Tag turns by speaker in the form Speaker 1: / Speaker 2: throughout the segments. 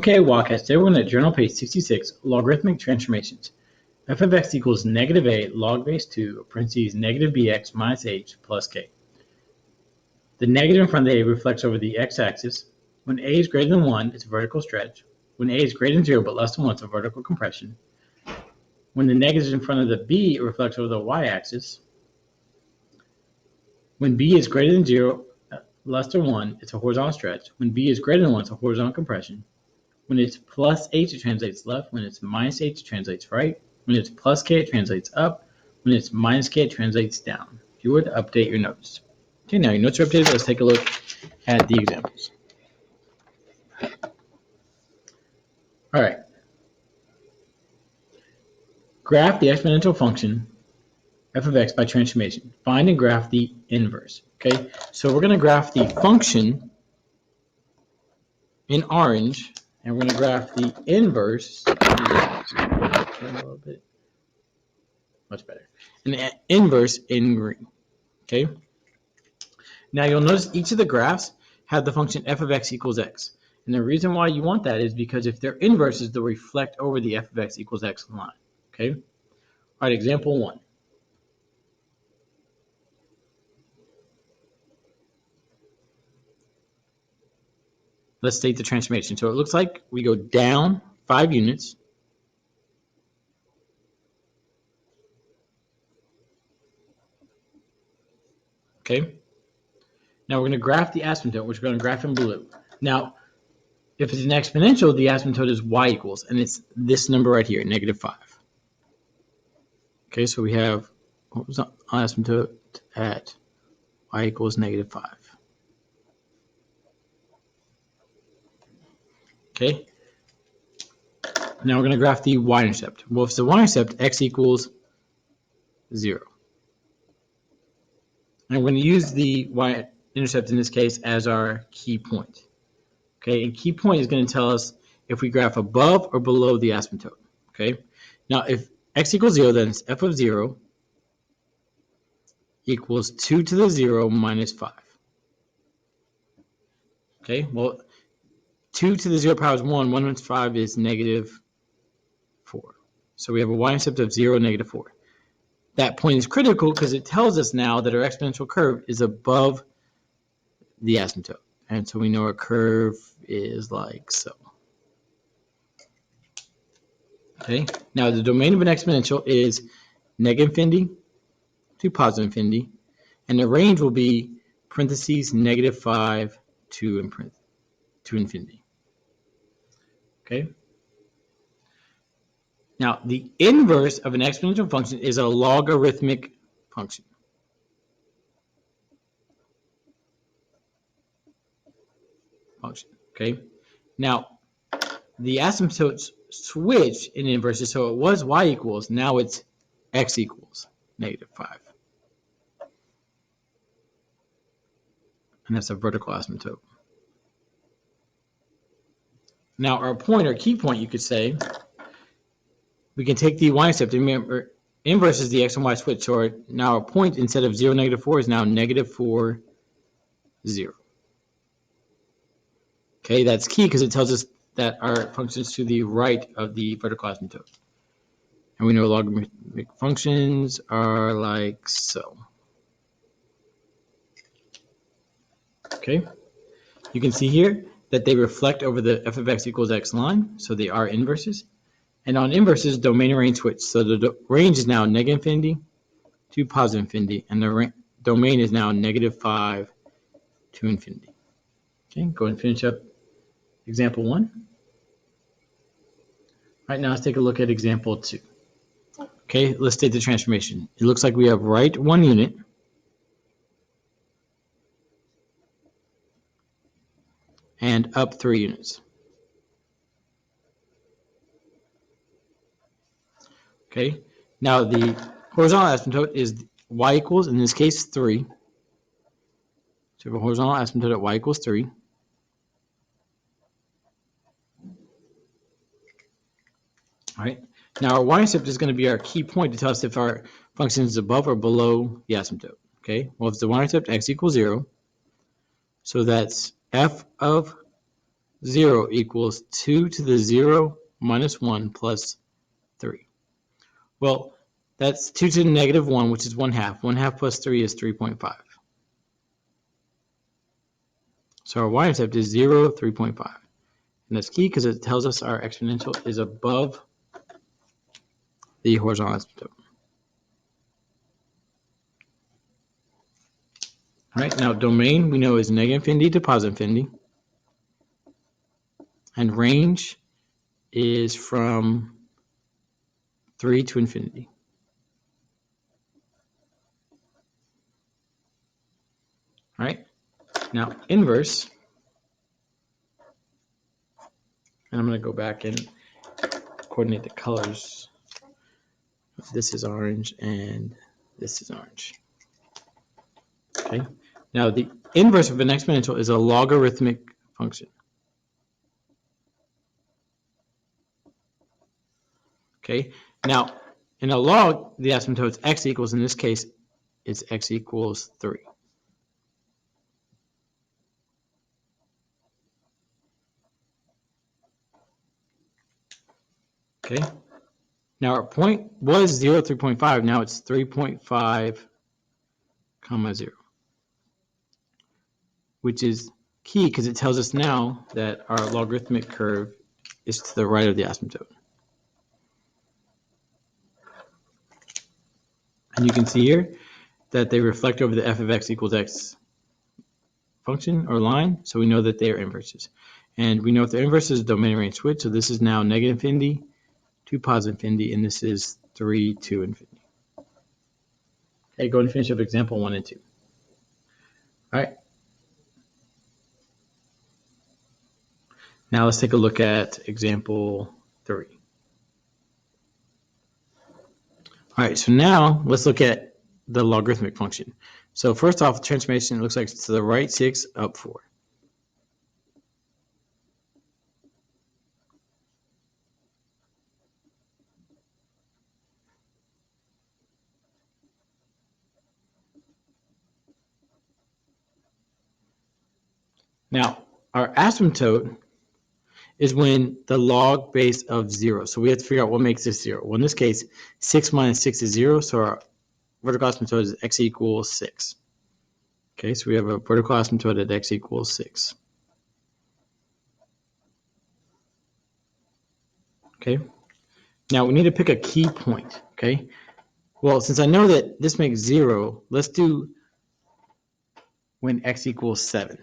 Speaker 1: Okay, Wildcats, today we're going to journal page 66, Logarithmic Transformations. F of x equals negative a log base 2, parentheses, negative bx minus h plus k. The negative in front of the a reflects over the x-axis. When a is greater than 1, it's a vertical stretch. When a is greater than 0 but less than 1, it's a vertical compression. When the negative is in front of the b, it reflects over the y-axis. When b is greater than 0, less than 1, it's a horizontal stretch. When b is greater than 1, it's a horizontal compression. When it's plus h, it translates left. When it's minus h, it translates right. When it's plus k, it translates up. When it's minus k, it translates down. If you would, update your notes. Okay, now your notes are updated. Let's take a look at the examples. All right. Graph the exponential function f of x by transformation. Find and graph the inverse. Okay, so we're going to graph the function in orange, and we're going to graph the inverse. A little bit. Much better. And the inverse in green. Okay. Now you'll notice each of the graphs have the function f of x equals x. And the reason why you want that is because if they're inverses, they'll reflect over the f of x equals x line. Okay. All right. Example 1. Let's state the transformation. So it looks like we go down 5 units. Okay. Now we're going to graph the asymptote, which we're going to graph in blue. Now, if it's an exponential, the asymptote is y equals, and it's this number right here, negative 5. Okay, so we have asymptote at y equals negative 5. Okay. Now we're going to graph the y-intercept. Well, if it's the y-intercept, x equals 0. And we're going to use the y-intercept in this case as our key point. Okay, and key point is going to tell us if we graph above or below the asymptote. Okay, now if x equals 0, then it's f of 0 equals 2 to the 0 minus 5. Okay, well, 2 to the 0 power is 1. 1 minus 5 is negative 4. So we have a y-intercept of 0, negative 4. That point is critical because it tells us now that our exponential curve is above the asymptote. And so we know our curve is like so. Okay, now the domain of an exponential is negative infinity to positive infinity, and the range will be parentheses negative 5 to infinity. Okay. Now the inverse of an exponential function is a logarithmic function. Okay. Now the asymptotes switch in inverses, so it was y equals, now it's x equals negative 5. And that's a vertical asymptote. Now our point, or key point, you could say, we can take the y-intercept, and remember, inverse is the x and y switch, so now our point, instead of 0, negative 4, is now negative 4, 0. Okay, that's key because it tells us that our function is to the right of the vertical asymptote. And we know logarithmic functions are like so. Okay, you can see here that they reflect over the f of x equals x line, so they are inverses. And on inverses, domain and range switch. So the range is now negative infinity to positive infinity, and the domain is now negative 5 to infinity. Okay, go ahead and finish up example 1. All right, now let's take a look at example 2. Okay, let's state the transformation. It looks like we have right 1 unit, and up 3 units. Okay, now the horizontal asymptote is y equals, in this case, 3. So we have a horizontal asymptote at y equals 3. All right, now our y-intercept is going to be our key point to tell us if our function is above or below the asymptote. Okay, well, if it's the y-intercept, x equals 0. So that's f of 0 equals 2 to the 0 minus 1 plus 3. Well, that's 2 to the negative 1, which is 1/2. 1/2 plus 3 is 3.5. So our y-intercept is 0, 3.5. And that's key because it tells us our exponential is above the horizontal asymptote. All right, now domain we know is negative infinity to positive infinity. And range is from 3 to infinity. All right, now inverse, and I'm going to go back and coordinate the colors. This is orange and this is orange. Okay, now the inverse of an exponential is a logarithmic function. Okay, now in a log, the asymptote is x equals, in this case, it's x equals 3. Okay, now our point was 0, 3.5, now it's 3.5, comma 0, which is key because it tells us now that our logarithmic curve is to the right of the asymptote. And you can see here that they reflect over the f of x equals x function or line, so we know that they are inverses. And we know if they're inverses, domain range switch, so this is now negative infinity to positive infinity, and this is 3 to infinity. Okay, go and finish up example 1 and 2. All right. Now let's take a look at example 3. All right, so now let's look at the logarithmic function. So first off, the transformation looks like it's to the right 6, up 4. Now, our asymptote is when the log base of 0. So we have to figure out what makes this 0. Well, in this case, 6 minus 6 is 0, so our vertical asymptote is x equals 6. Okay, so we have a vertical asymptote at x equals 6. Okay, now we need to pick a key point. Okay, well, since I know that this makes 0, let's do when x equals 7.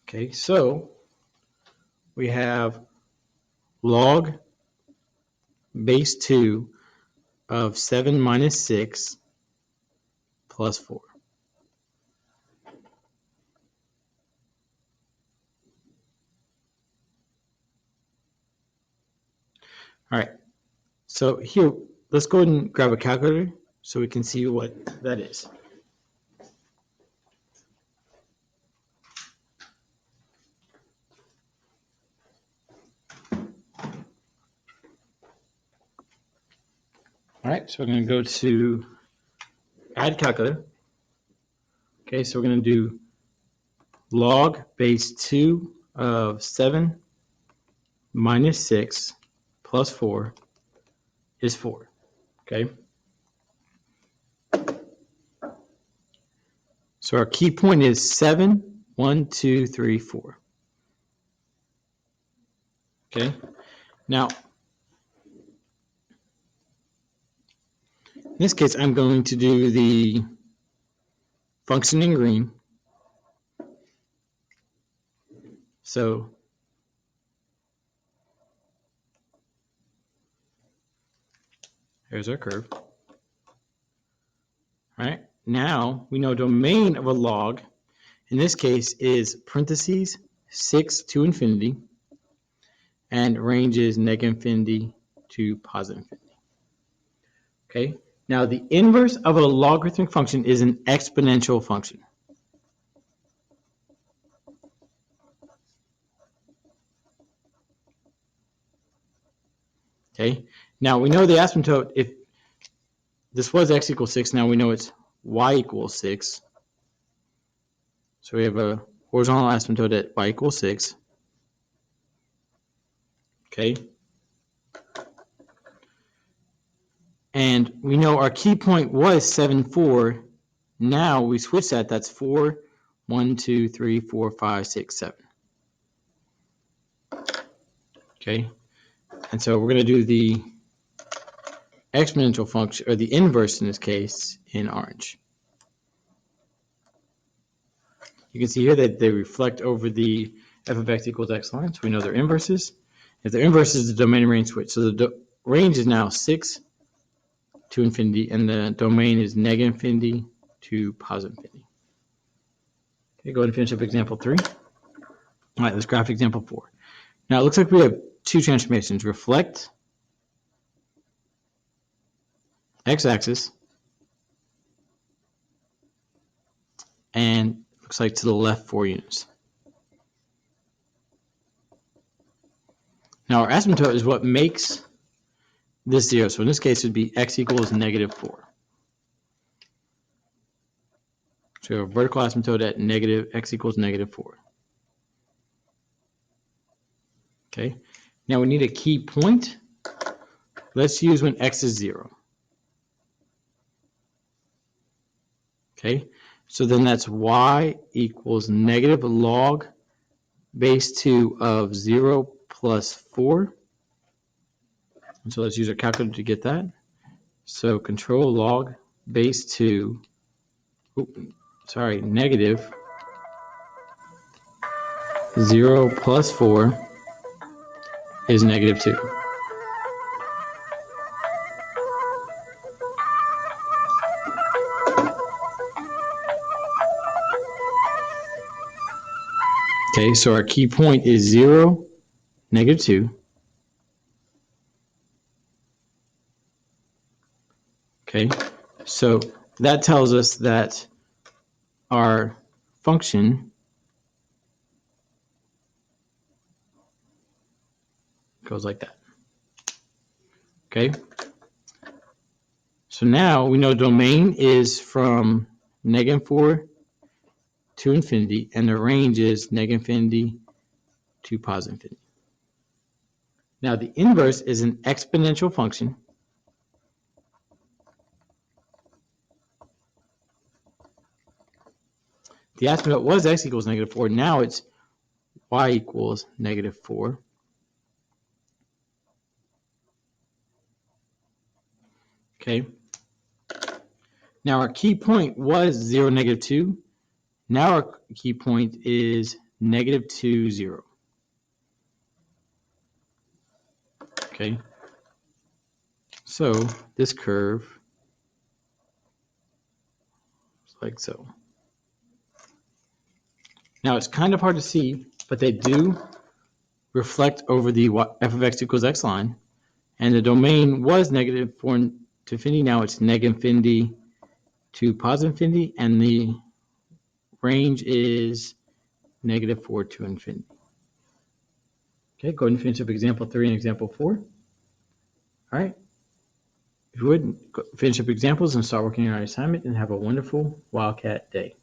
Speaker 1: Okay, so we have log base 2 of 7 minus 6 plus 4. All right, so here, let's go ahead and grab a calculator so we can see what that is. All right, so we're going to go to add calculator. Okay, so we're going to do log base 2 of 7 minus 6 plus 4 is 4. Okay, so our key point is 7, 1, 2, 3, 4. Okay, now in this case, I'm going to do the function in green. So here's our curve. All right, now we know domain of a log, in this case, is parentheses 6 to infinity, and range is negative infinity to positive infinity. Okay, now the inverse of a logarithmic function is an exponential function. Okay. Now we know the asymptote, if this was x equals 6, now we know it's y equals 6. So we have a horizontal asymptote at y equals 6. Okay. And we know our key point was 7, 4. Now we switch that, that's 4, 1, 2, 3, 4, 5, 6, 7. Okay. And so we're going to do the exponential function, or the inverse in this case, in orange. You can see here that they reflect over the f of x equals x line, so we know they're inverses. If they're inverses, the domain and range switch. So the range is now 6 to infinity, and the domain is negative infinity to positive infinity. Okay, go ahead and finish up example 3. All right, let's graph example 4. Now it looks like we have two transformations, reflect x-axis, and looks like to the left 4 units. Now our asymptote is what makes this 0. So in this case, it would be x equals negative 4. So a vertical asymptote at negative x equals negative 4. Okay. Now we need a key point. Let's use when x is 0. Okay. So then that's y equals negative log base 2 of 0 plus 4. And so let's use our calculator to get that. So control log base 2, negative 0 plus 4 is negative 2. Okay, so our key point is 0, negative 2. Okay, so that tells us that our function goes like that. Okay, so now we know domain is from negative 4 to infinity, and the range is negative infinity to positive infinity. Now the inverse is an exponential function. The asymptote was x equals negative 4. Now it's y equals negative 4. Okay. Now our key point was 0, negative 2. Now our key point is negative 2, 0. Okay. So this curve is like so. Now it's kind of hard to see, but they do reflect over the f of x equals x line. And the domain was negative 4 to infinity. Now it's negative infinity to positive infinity. And the range is negative 4 to infinity. Okay, go ahead and finish up example 3 and example 4. All right. If you would, finish up examples and start working on your assignment, and have a wonderful Wildcat day.